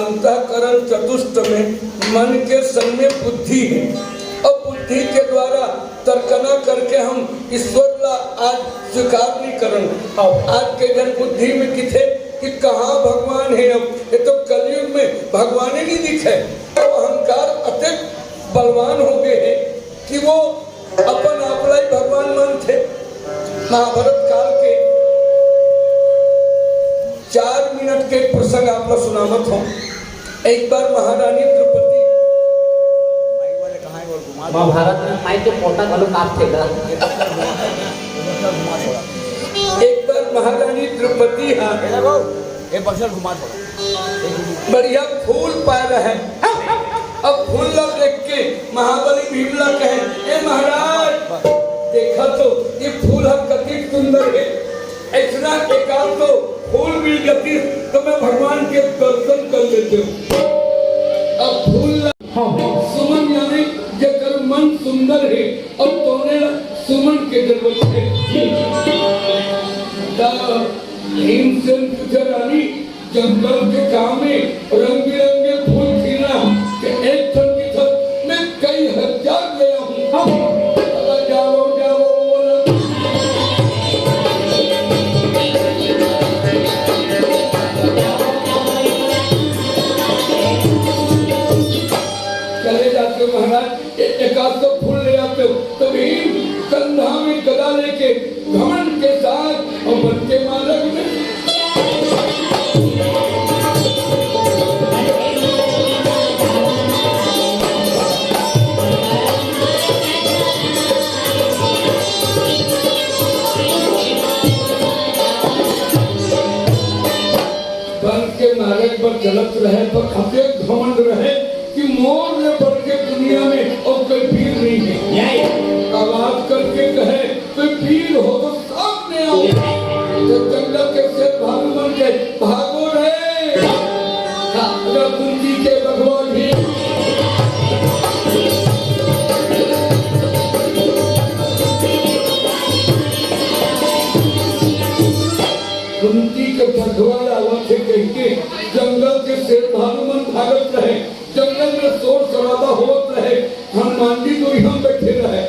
अंतःकरण चतुष्ट में मन के संग में बुद्धि है और बुद्धि के द्वारा तर्कना करके हम ईश्वर ला आज स्वीकार नहीं करें। अब आज के जन बुद्धि में किथे कि कहाँ भगवान है। अब ये तो कलयुग में भगवान ही नहीं दिखे। तो अहंकार अत्यंत बलवान हो गए हैं कि वो अपन आपला ही भगवान मानते। महाभारत काल के 4 मिनट के प्रसंग आपला सुनावत हूँ। एक बार महारानी द्रौपदी महाभारत में माई के पोटा घलो काट थे का। एक बार महारानी द्रौपदी हाँ एक बक्सर घुमा थोड़ा बढ़िया फूल पा रहे। अब फूल ला देख के महाबली भीमला कहे ए महाराज देखा तो ये फूल हम कति सुंदर है। ऐसा एकांत तो फूल मिल जाती तो मैं भगवान के दर्शन कर लेते हूँ। अब फूल सुमन यानी जकर मन सुंदर है और तोने सुमन के जरूरत है। भीमसेन पूछे रानी जंगल के काम में रंग बिरंगे फूल खिला कि एक थन की थन मैं कई हजार ले आऊँ। जाओ जाओ चले जाते महाराज एकाध तो फूल ले आते हो। तो भीम कंधा में गदा लेके घमंड के साथ और मन के मालक में मार्ग पर चलत रहे पर खाते घमंड रहे कि मोर ने बढ़ के दुनिया में और कोई पीर नहीं है। आवाज करके कहे कोई पीर हो तो सामने आओ। तो जंगल के शेर भालू बन के भागो रे कुंती के भगवान भी कुंती के भगवान आवाज से कहके जंगल के शेर भालूमन भागत रहे। जंगल में शोर शराबा होत रहे। हनुमान जी तो यहाँ बैठे रहे।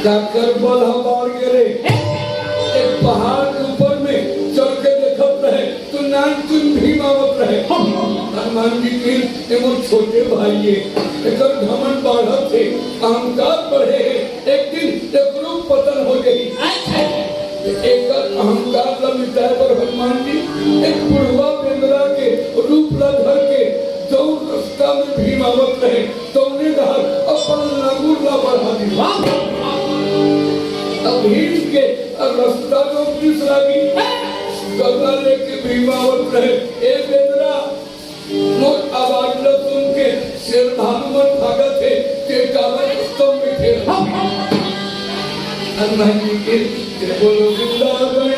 जाकर बल हमार गिरे एक पहाड़ के ऊपर में चढ़ के देखत रहे तो नान चुन भीम आवत रहे। हनुमान जी के एवं छोटे भाई एक घमंड बढ़त थे अहंकार बढ़े। एक दिन एक रूप पतन हो गई। एक अहंकार ला मिटाए पर हनुमान जी एक बुढ़वा बेंद्रा के रूप ला धर के जो रास्ता में भीम आवत रहे तो उन्हें कहा अपन लंगूर ला बढ़ा दी। अब भीम के रास्ता में पुलिस लागी गदा लेके भीम आवत रहे। ए बेंद्रा मोर आवाज ला सुन के शेर भालूमन भागत थे के काला स्तंभ में थे। हनुमान जी के बोलो वृंदावन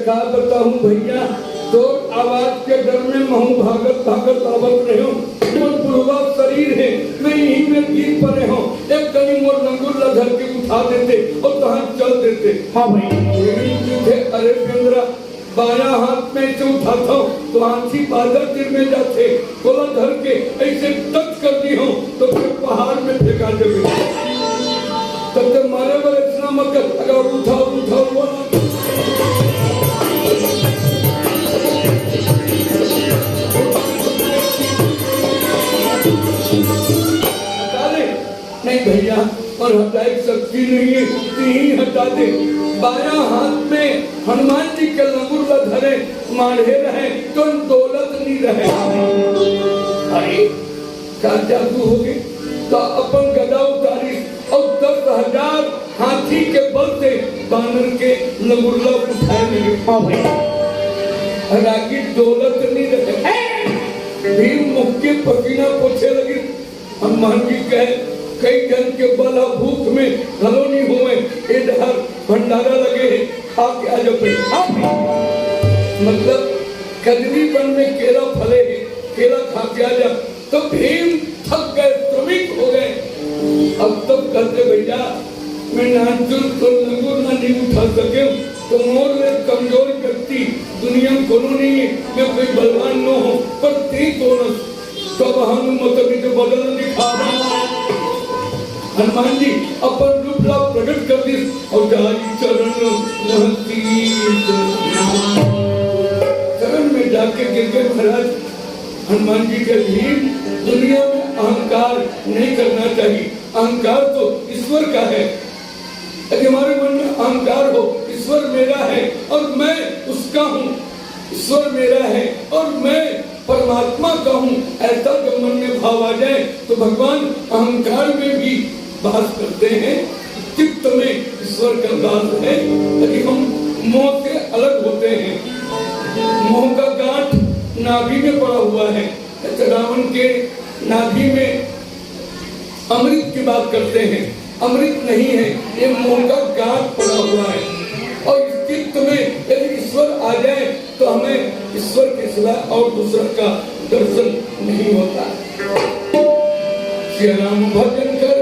का बताऊं भैया तो आवाज के डर में महू भागत भागत आवत रहे हो। मोर बुढ़वा शरीर है मैं यहीं में गिर पड़े हो। एक कहीं मोर लंगूर ला धर के उठा देते और तहां चल देते। हाँ भाई अरे बेंद्रा बाया हाथ में से उठाता हूँ तो हाथी बादल गिर में जाते, गोला धर के ऐसे टच कर दी हूँ तो फिर पहाड़ में फेंका देवे। तब तक मारे पर इतना मकर अगर उठाओ उठाओ बोला नहीं भैया, और हटाई शक्ति नहीं है, ही हटा दे। बाया हाथ में हनुमान जी के लंगूर धरे माढ़े रहे तो दौलत नहीं रहे। अरे क्या जादू हो गए? तो अपन गदा उतारी और 10,000 हाथी के बल से बानर के लंगूरला उठाए लगे। रागी दौलत नहीं रहे। भीम मुख के पसीना पोछे लगे। हनुमान जी कहे कई जन के बला भूख में हलो नहीं हुए, इधर भंडारा लगे खा के आ जाओ। मतलब कदरी वन में केला फले, केला खा के आ जा। तो भीम थक गए, श्रमिक हो गए। अब तब कहते भैया मैं नाचुर तो लंगूर ना नहीं उठा सके, तो मोर में कमजोर व्यक्ति दुनिया में कोनो नहीं है, मैं कोई बलवान न हो, पर ती दोनों तब हम मतलब जो बदल दिखा हनुमान जी अपन रूप लाभ प्रकट कर दी और जारी चरण चरण में जाके गिर गए महाराज। हनुमान जी के भीम दुनिया में अहंकार नहीं करना चाहिए। अहंकार तो ईश्वर का है। यदि हमारे मन में अहंकार हो ईश्वर मेरा है और मैं उसका हूँ, ईश्वर मेरा है और मैं परमात्मा का हूँ, ऐसा जब मन में भाव आ जाए तो भगवान अहंकार में भी बात करते हैं। चित्त में ईश्वर का दास है। यदि हम मोह से अलग होते हैं, मोह का गांठ नाभि में पड़ा हुआ है। रावण के नाभि में अमृत की बात करते हैं, अमृत नहीं है, ये मोह का गांठ पड़ा हुआ है। और इस चित्त में यदि ईश्वर आ जाए तो हमें ईश्वर के सिवा और दूसरा का दर्शन नहीं होता। श्री राम भजन कर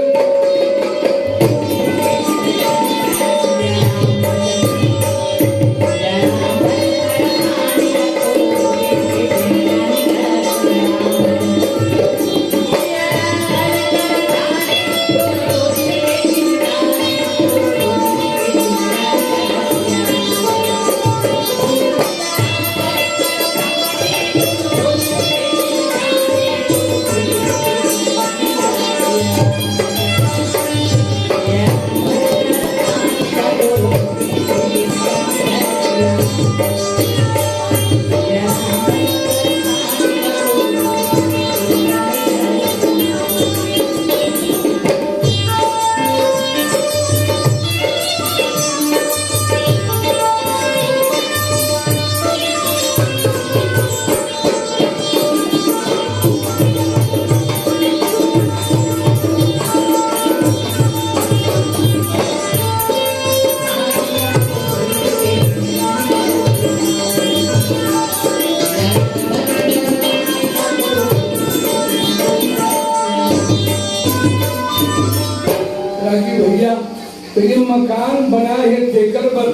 तो ये मकान बना है देकर पर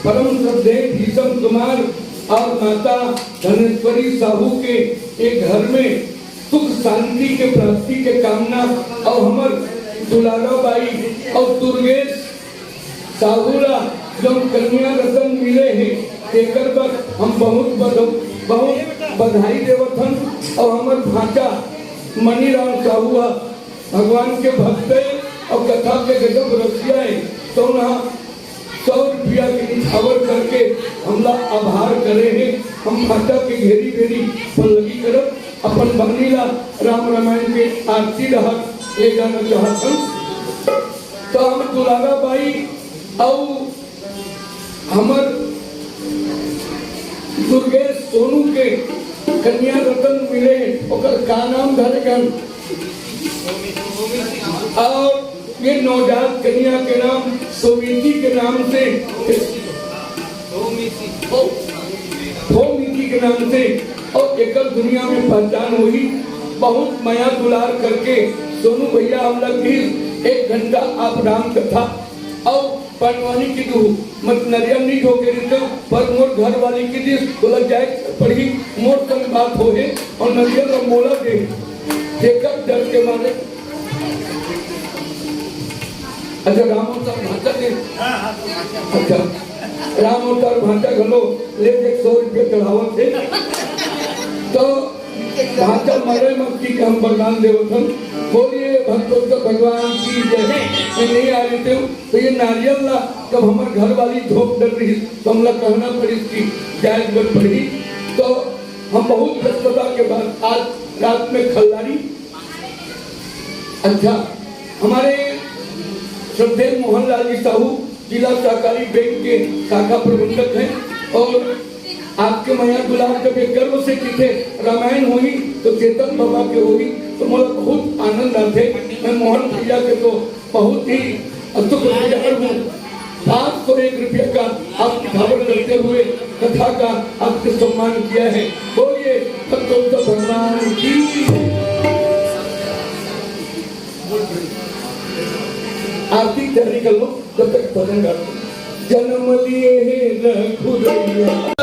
परम श्रद्धे भीषम कुमार और माता धनेश्वरी साहू के एक घर में सुख शांति के प्राप्ति के कामना और हमार दुलारा बाई और दुर्गेश साहूरा जो कन्या रतन मिले हैं देकर पर हम बहुत बधाई देवथन। और हमार भाचा मणिराम साहू भगवान के भक्त और कथा के गजब रसिया है तो 100 रुपया के निछावर करके हमला आभार करे हैं। हम भाषा के घेरी घेरी पल्लवी करब अपन बहनीला राम रामायण के आरती रहा ले जाना चाहत। तो हम दुलारा बाई और हमर दुर्गेश सोनू के कन्या रतन मिले ओकर का नाम धरेगन और ये नवजात कन्या के नाम सोमिति के नाम से भौमिति के नाम से और एकल दुनिया में पहचान हुई। बहुत माया दुलार करके सोनू भैया हम लोग 1 घंटा आप राम कथा और पानवानी की दू मत नरिया नहीं ठोके तो पर मोर घर वाली की दिस बोला जाए पढ़ी मोर संग बात हो है और नरिया का मोला दे देखकर डर के मारे अच्छा राम अवतार भाषा के अच्छा राम अवतार भाषा घलो ले 100 रुपये चढ़ावत थे तो भाषा मरे मक्की का हम वरदान देवथन बोलिए भक्तों का भगवान की जय। मैं नहीं आ रही थी तो ये नारियल ला जब हमारे घर वाली धोप डर रही तो हमला कहना पड़ी इसकी जायज बन पड़ी तो हम बहुत व्यस्तता के बाद आज रात में खल्लारी अच्छा हमारे श्रद्धेय मोहनलाल जी साहू जिला सहकारी बैंक के शाखा प्रबंधक हैं और आपके मैया गुलाब जब एक गर्व से की रामायण हुई तो चेतन बाबा के हुई तो मुझे बहुत आनंद आते मैं मोहन भैया के तो बहुत ही शुक्रगुजार हूँ। 501 रुपये का आपकी खबर करते हुए कथा का आपके सम्मान किया है। बोलिए भगवान की आरती तैयारी कर लो जब तक भजन गाते जन्म लिए रघुरैया।